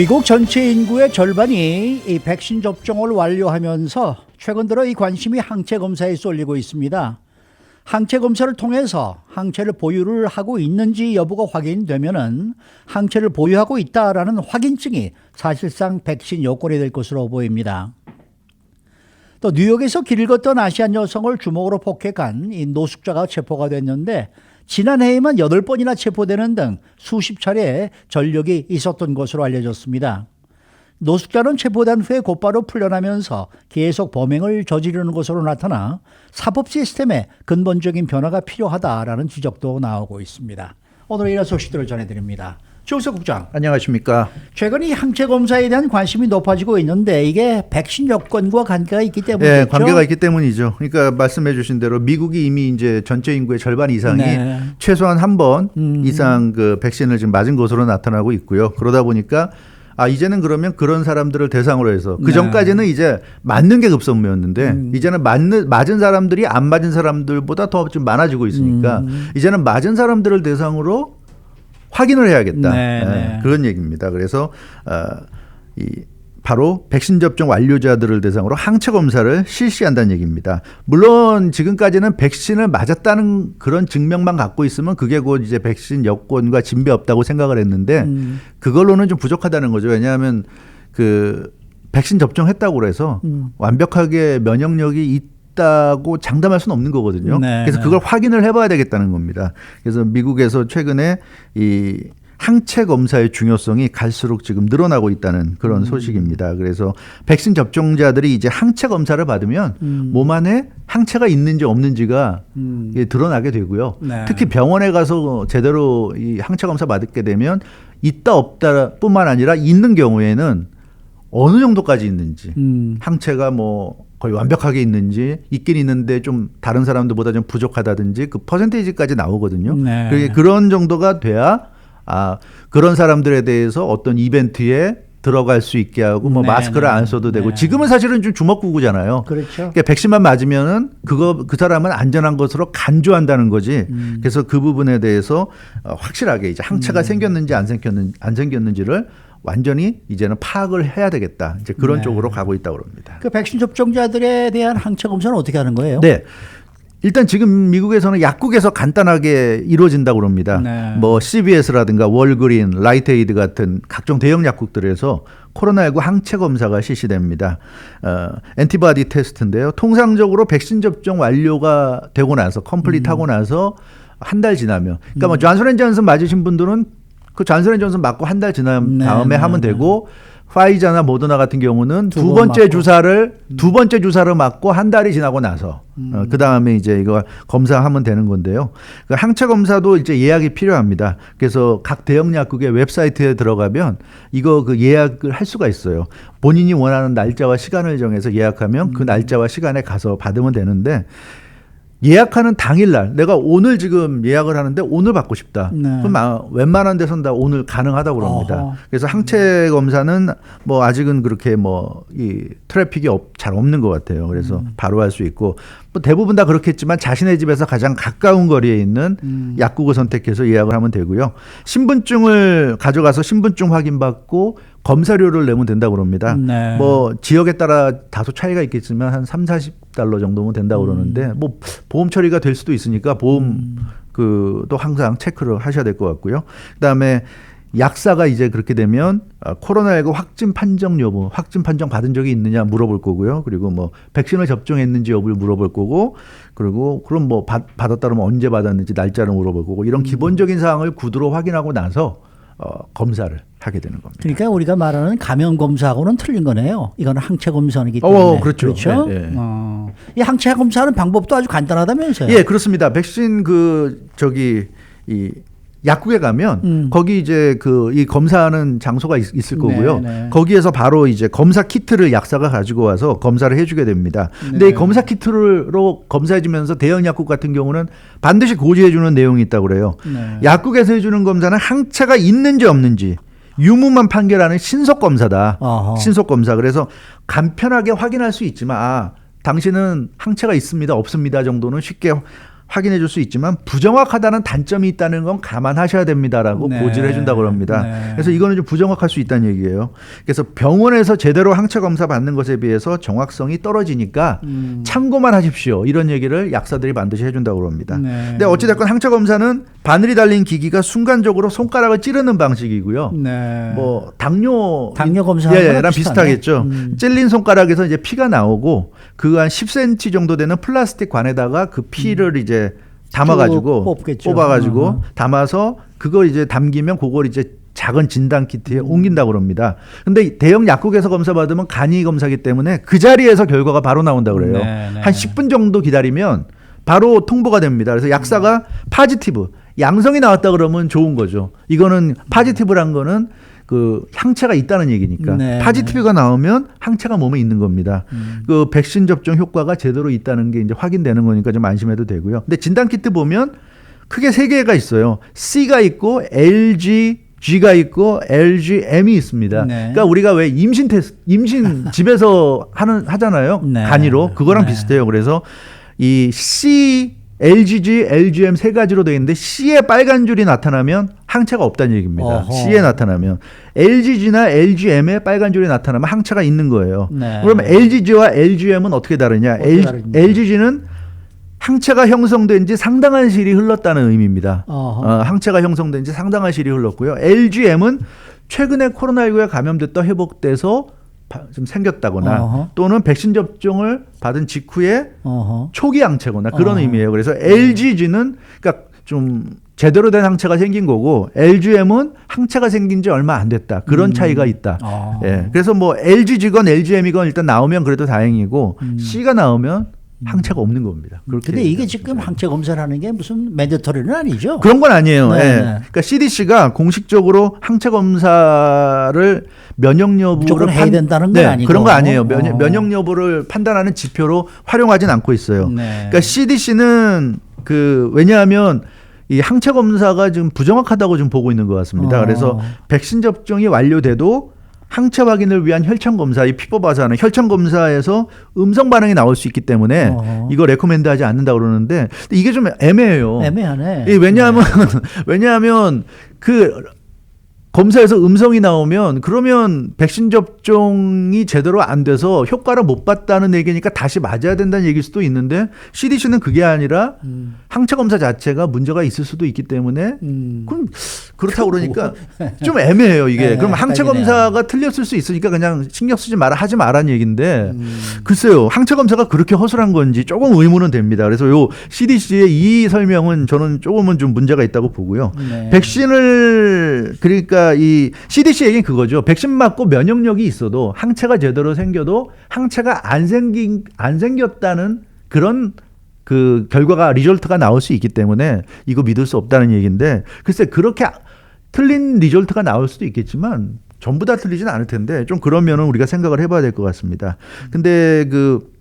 미국 전체 인구의 절반이 이 백신 접종을 완료하면서 최근 들어 이 관심이 항체 검사에 쏠리고 있습니다. 항체 검사를 통해서 항체를 보유를 하고 있는지 여부가 확인되면은 항체를 보유하고 있다라는 확인증이 사실상 백신 요건이 될 것으로 보입니다. 또 뉴욕에서 길을 걷던 아시안 여성을 주먹으로 폭행한 이 노숙자가 체포가 됐는데 지난해에만 8번이나 체포되는 등 수십 차례 전력이 있었던 것으로 알려졌습니다. 노숙자는 체포된 후에 곧바로 풀려나면서 계속 범행을 저지르는 것으로 나타나 사법 시스템에 근본적인 변화가 필요하다라는 지적도 나오고 있습니다. 오늘 이런 소식들을 전해드립니다. 조우석 국장. 안녕하십니까. 최근 이 항체 검사에 대한 관심이 높아지고 있는데 이게 백신 여건과 관계가 있기 때문이죠. 네, 관계가 있기 때문이죠. 그러니까 말씀해 주신 대로 미국이 이미 이제 전체 인구의 절반 이상이 최소한 한 번 이상 그 백신을 지금 맞은 것으로 나타나고 있고요. 그러다 보니까 이제는 그러면 그런 사람들을 대상으로 해서 그 전까지는 이제 맞는 게 급선무였는데 이제는 맞은 사람들이 안 맞은 사람들보다 더 좀 많아지고 있으니까 이제는 맞은 사람들을 대상으로 확인을 해야겠다. 그런 얘기입니다. 그래서 바로 백신 접종 완료자들을 대상으로 항체 검사를 실시한다는 얘기입니다. 물론 지금까지는 백신을 맞았다는 그런 증명만 갖고 있으면 그게 곧 이제 백신 여건과 진배 없다고 생각을 했는데 그걸로는 좀 부족하다는 거죠. 왜냐하면 그 백신 접종했다고 해서 완벽하게 면역력이 있다고 장담할 수는 없는 거거든요. 그래서 그걸 확인을 해봐야 되겠다는 겁니다. 그래서 미국에서 최근에 이 항체 검사의 중요성이 갈수록 지금 늘어나고 있다는 그런 소식입니다. 그래서 백신 접종자들이 이제 항체 검사를 받으면 몸 안에 항체가 있는지 없는지가 드러나게 되고요. 특히 병원에 가서 제대로 이 항체 검사 받게 되면 있다 없다 뿐만 아니라 있는 경우에는 어느 정도까지 있는지 항체가 뭐 거의 완벽하게 있는지 있긴 있는데 좀 다른 사람들보다 좀 부족하다든지 그 퍼센테이지까지 나오거든요. 그런 정도가 돼야 그런 사람들에 대해서 어떤 이벤트에 들어갈 수 있게 하고 뭐 마스크를 안 써도 되고 지금은 사실은 좀 주먹구구잖아요. 그렇죠. 그러니까 백신만 맞으면은 그 사람은 안전한 것으로 간주한다는 거지. 그래서 그 부분에 대해서 확실하게 이제 항체가 생겼는지 안 생겼는지를 완전히 이제는 파악을 해야 되겠다. 이제 그런 쪽으로 가고 있다고 합니다. 그 백신 접종자들에 대한 항체 검사는 어떻게 하는 거예요? 네. 일단 지금 미국에서는 약국에서 간단하게 이루어진다고 합니다. 뭐 CVS라든가 월그린, 라이트에이드 같은 각종 대형 약국들에서 코로나19 항체 검사가 실시됩니다. 엔티바디 테스트인데요. 통상적으로 백신 접종 완료가 되고 나서 컴플리트하고 나서 한 달 지나면 그러니까 뭐 존슨앤존슨 맞으신 분들은 그 존슨앤존슨 맞고 한 달 지난 다음에 하면 되고 파이자나 모더나 같은 경우는 두 번째 주사를 맞고 한 달이 지나고 나서 그 다음에 이제 이거 검사하면 되는 건데요. 그 항체 검사도 이제 예약이 필요합니다. 그래서 각 대형 약국의 웹사이트에 들어가면 이거 그 예약을 할 수가 있어요. 본인이 원하는 날짜와 시간을 정해서 예약하면 그 날짜와 시간에 가서 받으면 되는데 예약하는 당일날 내가 오늘 지금 예약을 하는데 오늘 받고 싶다. 그럼 웬만한 데선 다 오늘 가능하다고 그럽니다. 그래서 항체 검사는 뭐 아직은 그렇게 뭐 이 트래픽이 잘 없는 것 같아요. 그래서 바로 할 수 있고 뭐 대부분 다 그렇겠지만 자신의 집에서 가장 가까운 거리에 있는 약국을 선택해서 예약을 하면 되고요. 신분증을 가져가서 신분증 확인받고 검사료를 내면 된다고 그럽니다. 뭐 지역에 따라 다소 차이가 있겠지만 한 30-40달러 정도면 된다고 그러는데 뭐 보험 처리가 될 수도 있으니까 보험 또 항상 체크를 하셔야 될 것 같고요. 그다음에 약사가 이제 그렇게 되면 코로나19 확진 판정 여부, 확진 판정 받은 적이 있느냐 물어볼 거고요. 그리고 뭐 백신을 접종했는지 여부를 물어볼 거고, 그리고 그럼 뭐 받았다 그러면 언제 받았는지 날짜를 물어볼 거고, 이런 기본적인 사항을 구두로 확인하고 나서 검사를 하게 되는 겁니다. 그러니까 우리가 말하는 감염 검사하고는 틀린 거네요. 이거는 항체 검사이기 때문에. 그렇죠. 이 항체 검사하는 방법도 아주 간단하다면서요? 예, 그렇습니다. 백신 이 약국에 가면 거기 이제 이 검사하는 장소가 있을 거고요. 거기에서 바로 이제 검사 키트를 약사가 가지고 와서 검사를 해주게 됩니다. 근데 이 검사 키트로 검사해주면서 대형 약국 같은 경우는 반드시 고지해주는 내용이 있다고 그래요. 약국에서 해주는 검사는 항체가 있는지 없는지 유무만 판결하는 신속 검사다. 신속 검사. 그래서 간편하게 확인할 수 있지만 당신은 항체가 있습니다, 없습니다 정도는 쉽게 확인해 줄 수 있지만 부정확하다는 단점이 있다는 건 감안하셔야 됩니다라고 네. 고지를 해준다고 합니다. 네. 그래서 이거는 좀 부정확할 수 있다는 얘기예요. 그래서 병원에서 제대로 항체 검사 받는 것에 비해서 정확성이 떨어지니까 참고만 하십시오. 이런 얘기를 약사들이 반드시 해준다고 합니다. 네. 근데 어찌됐건 항체 검사는 바늘이 달린 기기가 순간적으로 손가락을 찌르는 방식이고요. 네. 뭐 당뇨 검사랑 랑 비슷하겠죠. 찔린 손가락에서 이제 피가 나오고 그 한 10cm 정도 되는 플라스틱 관에다가 그 피를 이제 담아가지고 뽑아가지고 담아서 그걸 이제 담기면 그걸 이제 작은 진단 키트에 옮긴다고 합니다. 근데 대형 약국에서 검사 받으면 간이 검사기 때문에 그 자리에서 결과가 바로 나온다고 그래요. 네. 한 10분 정도 기다리면 바로 통보가 됩니다. 그래서 약사가 파지티브 양성이 나왔다 그러면 좋은 거죠. 이거는 파지티브란 거는 그 항체가 있다는 얘기니까 네. 파지티브가 나오면 항체가 몸에 있는 겁니다. 그 백신 접종 효과가 제대로 있다는 게 이제 확인되는 거니까 좀 안심해도 되고요. 근데 진단 키트 보면 크게 세 개가 있어요. C가 있고 LGG가 있고 LGM이 있습니다. 네. 그러니까 우리가 왜 임신 집에서 하잖아요. 네. 간이로 그거랑 네. 비슷해요. 그래서 이 C LGG, LGM 세 가지로 되어 있는데 C에 빨간 줄이 나타나면 항체가 없다는 얘기입니다. 어허. C에 나타나면 LGG나 LGM에 빨간 줄이 나타나면 항체가 있는 거예요. 네. 그러면 LGG와 LGM은 어떻게 다르냐? 다릅니까? LGG는 항체가 형성된 지 상당한 시일이 흘렀다는 의미입니다. 항체가 형성된 지 상당한 시일이 흘렀고요. LGM은 최근에 코로나19에 감염됐다 회복돼서 좀 생겼다거나 또는 백신 접종을 받은 직후에 초기 항체거나 그런 의미예요. 그래서 LGG는 그러니까 좀 제대로 된 항체가 생긴 거고 LGM은 항체가 생긴 지 얼마 안 됐다. 그런 차이가 있다. 예. 그래서 뭐 LGG건 LGM이건 일단 나오면 그래도 다행이고 C가 나오면 항체가 없는 겁니다. 그런데 이게 지금 항체 검사라는 게 무슨 맨데터리는 아니죠? 그런 건 아니에요. 네, 예. 네. 그러니까 CDC가 공식적으로 항체 검사를 면역 여부를 무조건 해야 된다는 건 아니고 그런 거 아니에요. 면역 여부를 판단하는 지표로 활용하진 않고 있어요. 네. 그러니까 CDC는 왜냐하면 이 항체 검사가 지금 부정확하다고 좀 보고 있는 것 같습니다. 그래서 백신 접종이 완료돼도 항체 확인을 위한 혈청 검사, 이 피 뽑아서 하는 혈청 검사에서 음성 반응이 나올 수 있기 때문에 이거 레코멘드하지 않는다고 그러는데 이게 좀 애매해요. 애매하네. 왜냐하면 그 검사에서 음성이 나오면 그러면 백신 접종이 제대로 안 돼서 효과를 못 봤다는 얘기니까 다시 맞아야 된다는 얘기일 수도 있는데 CDC는 그게 아니라 항체 검사 자체가 문제가 있을 수도 있기 때문에 그럼 그렇다고 그러니까 좀 애매해요 이게. 네, 그럼 항체 검사가 틀렸을 수 있으니까 그냥 신경 쓰지 마라 하지 마라는 얘기인데 글쎄요 항체 검사가 그렇게 허술한 건지 조금 의문은 됩니다. 그래서 요 CDC의 이 설명은 저는 조금은 좀 문제가 있다고 보고요. 네. 백신을 그러니까 이 CDC 얘기는 그거죠. 백신 맞고 면역력이 있어도 항체가 제대로 생겨도 항체가 안 생겼다는 그런 그 결과가 리졸트가 나올 수 있기 때문에 이거 믿을 수 없다는 얘기인데 글쎄 그렇게 틀린 리졸트가 나올 수도 있겠지만 전부 다 틀리진 않을 텐데 좀 그러면은 우리가 생각을 해봐야 될 것 같습니다. 근데 그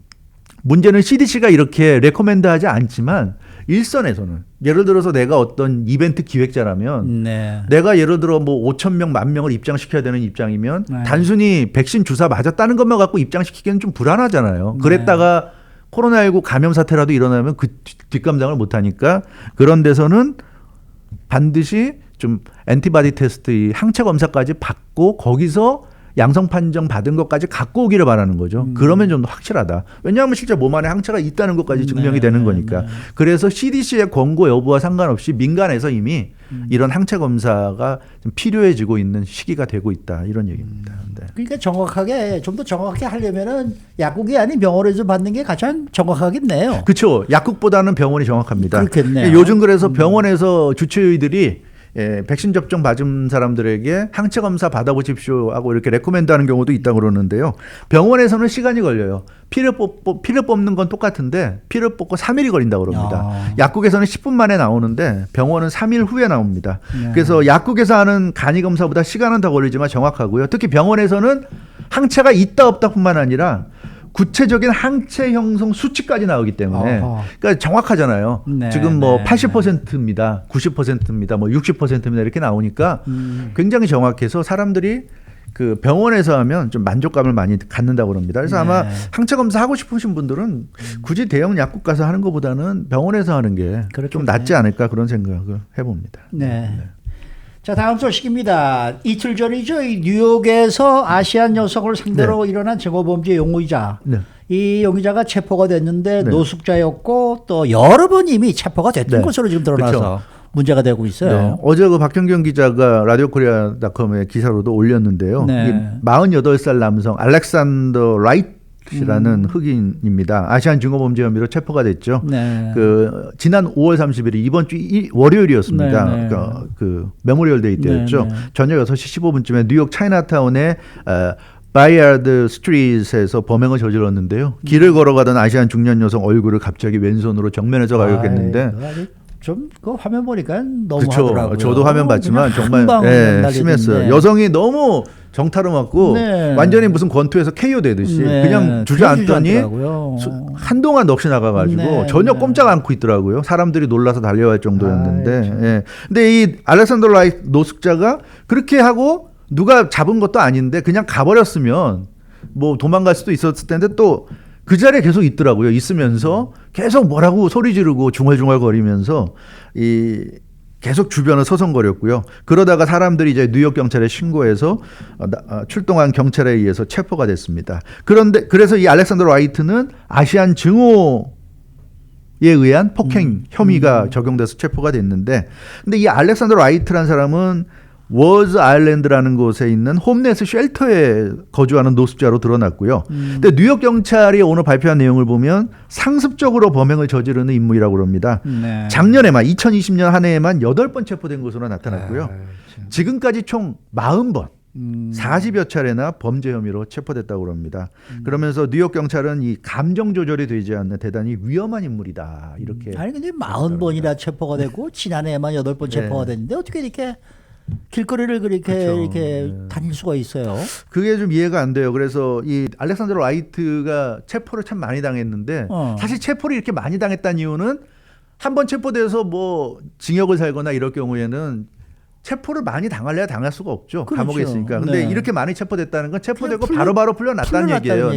문제는 CDC가 이렇게 레코멘드하지 않지만 일선에서는 예를 들어서 내가 어떤 이벤트 기획자라면 내가 예를 들어 뭐 5,000명, 10,000명을 입장시켜야 되는 입장이면 단순히 백신 주사 맞았다는 것만 갖고 입장시키기는 좀 불안하잖아요. 그랬다가 코로나19 감염 사태라도 일어나면 그 뒷감당을 못하니까 그런 데서는 반드시 좀 엔티바디 테스트, 이 항체 검사까지 받고 거기서 양성 판정 받은 것까지 갖고 오기를 바라는 거죠. 그러면 좀 확실하다. 왜냐하면 실제 몸 안에 항체가 있다는 것까지 증명이 되는 거니까. 그래서 CDC의 권고 여부와 상관없이 민간에서 이미 이런 항체 검사가 좀 필요해지고 있는 시기가 되고 있다. 이런 얘기입니다. 네. 그러니까 좀 더 정확하게 하려면은 약국이 아닌 병원에서 받는 게 가장 정확하겠네요. 그렇죠. 약국보다는 병원이 정확합니다. 그렇겠네요. 요즘 그래서 병원에서 주치의들이 백신 접종 받은 사람들에게 항체 검사 받아보십시오 하고 이렇게 레코멘드하는 경우도 있다고 그러는데요. 병원에서는 시간이 걸려요. 피를 뽑는 건 똑같은데 피를 뽑고 3일이 걸린다고 그럽니다. 약국에서는 10분 만에 나오는데 병원은 3일 후에 나옵니다. 그래서 약국에서 하는 간이 검사보다 시간은 더 걸리지만 정확하고요. 특히 병원에서는 항체가 있다 없다뿐만 아니라 구체적인 항체 형성 수치까지 나오기 때문에 그러니까 정확하잖아요. 지금 뭐 80%입니다. 90%입니다. 뭐 60%입니다. 이렇게 나오니까 굉장히 정확해서 사람들이 그 병원에서 하면 좀 만족감을 많이 갖는다고 합니다. 그래서 아마 항체 검사 하고 싶으신 분들은 굳이 대형 약국 가서 하는 것보다는 병원에서 하는 게 좀 낫지 않을까 그런 생각을 해봅니다. 네. 자, 다음 소식입니다. 이틀 전이죠. 이 뉴욕에서 아시안 여성을 상대로 일어난 제거범죄 용의자. 이 용의자가 체포가 됐는데 노숙자였고 또 여러 번 이미 체포가 됐던 것으로 지금 드러나서 그렇죠. 문제가 되고 있어요. 어제 그 박경경 기자가 라디오코리아닷컴에 기사로도 올렸는데요. 48살 남성 알렉산더 라이트라는 흑인입니다. 아시안 증오범죄 혐의로 체포가 됐죠. 그 지난 5월 30일 이번 주 월요일이었습니다. 그러니까 그 메모리얼 데이 때였죠. 저녁 6시 15분쯤에 뉴욕 차이나타운에 바이아드 스트리트에서 범행을 저질렀는데요. 길을 걸어가던 아시안 중년 여성 얼굴을 갑자기 왼손으로 정면에서 가격했는데 좀 그 화면 보니까 너무 하더라고요. 저도 화면 봤지만 정말 심했어요. 여성이 너무 정타로 맞고 완전히 무슨 권투에서 KO 되듯이 그냥 주저앉더니 한동안 넋이 나가가지고 전혀 꼼짝 않고 있더라고요. 사람들이 놀라서 달려갈 정도였는데 근데 이 알렉산더 라이트 노숙자가 그렇게 하고 누가 잡은 것도 아닌데 그냥 가버렸으면 뭐 도망갈 수도 있었을 텐데 또 그 자리에 계속 있더라고요. 있으면서 계속 뭐라고 소리 지르고 중얼중얼 거리면서 계속 주변을 서성거렸고요. 그러다가 사람들이 이제 뉴욕 경찰에 신고해서 출동한 경찰에 의해서 체포가 됐습니다. 그런데 그래서 이 알렉산더 라이트는 아시안 증오에 의한 폭행 혐의가 적용돼서 체포가 됐는데 근데 이 알렉산더 라이트라는 사람은 워즈 아일랜드라는 곳에 있는 홈레스 쉘터에 거주하는 노숙자로 드러났고요. 근데 뉴욕 경찰이 오늘 발표한 내용을 보면 상습적으로 범행을 저지르는 인물이라고 합니다. 작년에만 2020년 한 해에만 8번 체포된 것으로 나타났고요. 지금까지 총 40번 40여 차례나 범죄 혐의로 체포됐다고 합니다. 그러면서 뉴욕 경찰은 이 감정 조절이 되지 않는 대단히 위험한 인물이다. 이렇게. 아니 근데 40번이나 체포가 되고 지난해에만 8번 체포가 됐는데 어떻게 이렇게 길거리를 그렇게 이렇게 다닐 수가 있어요. 그게 좀 이해가 안 돼요. 그래서 이 알렉산더 라이트가 체포를 참 많이 당했는데 사실 체포를 이렇게 많이 당했다는 이유는 한번 체포돼서 뭐 징역을 살거나 이럴 경우에는 체포를 많이 당할래야 당할 수가 없죠. 그렇죠. 감옥에 있으니까. 근데 이렇게 많이 체포됐다는 건 체포되고 바로바로 풀려났다는 얘기예요.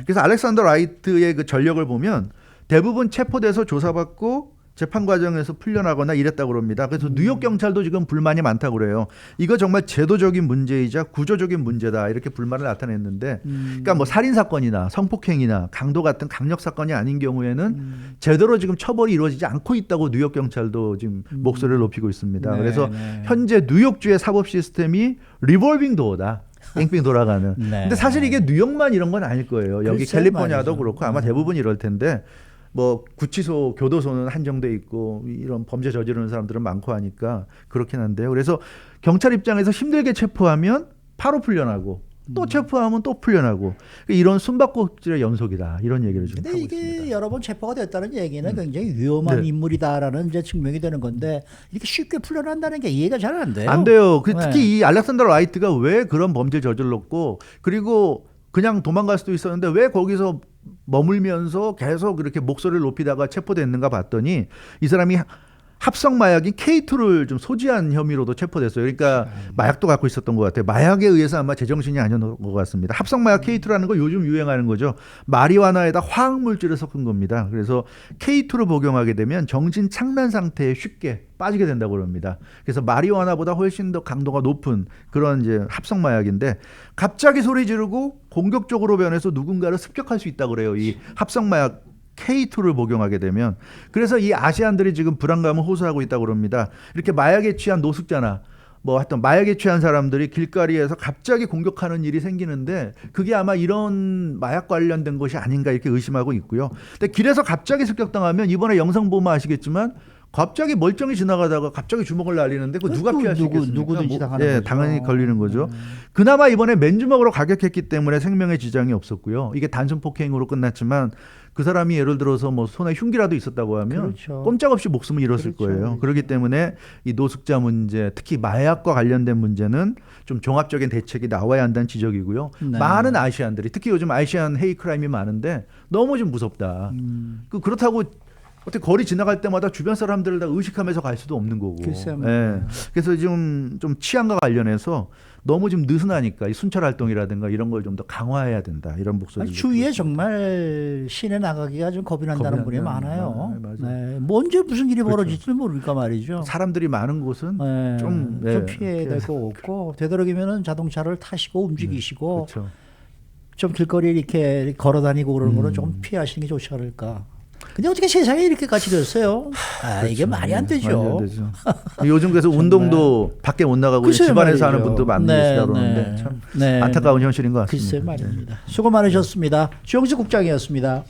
그래서 알렉산더 라이트의 그 전력을 보면 대부분 체포돼서 조사받고 재판 과정에서 풀려나거나 이랬다고 합니다. 그래서 뉴욕 경찰도 지금 불만이 많다고 그래요. 이거 정말 제도적인 문제이자 구조적인 문제다 이렇게 불만을 나타냈는데 그러니까 뭐 살인 사건이나 성폭행이나 강도 같은 강력 사건이 아닌 경우에는 제대로 지금 처벌이 이루어지지 않고 있다고 뉴욕 경찰도 지금 목소리를 높이고 있습니다. 그래서 현재 뉴욕주의 사법 시스템이 리볼빙 도어다. 뺑뺑 돌아가는. 근데 사실 이게 뉴욕만 이런 건 아닐 거예요. 여기 캘리포니아도 그렇고 아마 대부분 이럴 텐데 뭐 구치소, 교도소는 한정돼 있고 이런 범죄 저지르는 사람들은 많고 하니까 그렇긴 한데요. 그래서 경찰 입장에서 힘들게 체포하면 바로 풀려나고 또 체포하면 또 풀려나고 이런 숨바꼭질의 연속이다 이런 얘기를 좀 하고 있습니다. 이게 여러 번 체포가 됐다는 얘기는 굉장히 위험한 인물이다라는 이제 증명이 되는 건데 이렇게 쉽게 풀려난다는 게 이해가 잘 안 돼요. 안 돼요. 특히 이 알렉산더 라이트가 왜 그런 범죄를 저질렀고 그리고 그냥 도망갈 수도 있었는데 왜 거기서 머물면서 계속 이렇게 목소리를 높이다가 체포됐는가 봤더니 이 사람이 합성 마약인 K2를 좀 소지한 혐의로도 체포됐어요. 그러니까 마약도 갖고 있었던 것 같아요. 마약에 의해서 아마 제정신이 아니었던 것 같습니다. 합성 마약 K2라는 거 요즘 유행하는 거죠. 마리화나에다 화학 물질을 섞은 겁니다. 그래서 K2를 복용하게 되면 정신 착란 상태에 쉽게 빠지게 된다고 합니다. 그래서 마리화나보다 훨씬 더 강도가 높은 그런 이제 합성 마약인데 갑자기 소리 지르고 공격적으로 변해서 누군가를 습격할 수 있다고 그래요. 이 합성 마약 K2를 복용하게 되면. 그래서 이 아시안들이 지금 불안감을 호소하고 있다고 합니다. 이렇게 마약에 취한 노숙자나 뭐 하여튼 마약에 취한 사람들이 길거리에서 갑자기 공격하는 일이 생기는데 그게 아마 이런 마약 관련된 것이 아닌가 이렇게 의심하고 있고요. 근데 길에서 갑자기 습격당하면 이번에 영상 보면 아시겠지만 갑자기 멀쩡히 지나가다가 갑자기 주먹을 날리는데 그 누가 피할 수 있겠습니까? 누구든지 당하는 예, 거죠. 당연히 걸리는 거죠. 그나마 이번에 맨주먹으로 가격했기 때문에 생명에 지장이 없었고요. 이게 단순 폭행으로 끝났지만 그 사람이 예를 들어서 뭐 손에 흉기라도 있었다고 하면 꼼짝없이 목숨을 잃었을 거예요. 그렇기 때문에 이 노숙자 문제, 특히 마약과 관련된 문제는 좀 종합적인 대책이 나와야 한다는 지적이고요. 많은 아시안들이 특히 요즘 아시안 헤이 크라임이 많은데 너무 좀 무섭다. 그렇다고 어떻게 거리 지나갈 때마다 주변 사람들을 다 의식하면서 갈 수도 없는 거고. 글쎄요. 예. 그래서 좀 치안과 관련해서 너무 좀 느슨하니까 이 순찰 활동이라든가 이런 걸 좀 더 강화해야 된다 이런 목소리. 주위에 정말 시내 나가기가 좀 겁이 난다는 분이 많아요. 맞아요. 네. 뭐 언제 무슨 일이 벌어질지 모르니까 말이죠. 사람들이 많은 곳은 네. 좀 피해야 될 거 없고 되도록이면 자동차를 타시고 움직이시고 그렇죠. 좀 길거리 이렇게 걸어다니고 그러는 거는 좀 피하시는 게 좋지 않을까. 근데 어떻게 세상이 이렇게까지 됐어요? 그렇죠. 이게 말이 안 되죠. 요즘 그래서 운동도 밖에 못 나가고 집안에서 하는 분도 많으시다 그러는데 참 안타까운 현실인 것 같습니다. 글쎄 말입니다. 수고 많으셨습니다. 주영수 국장이었습니다.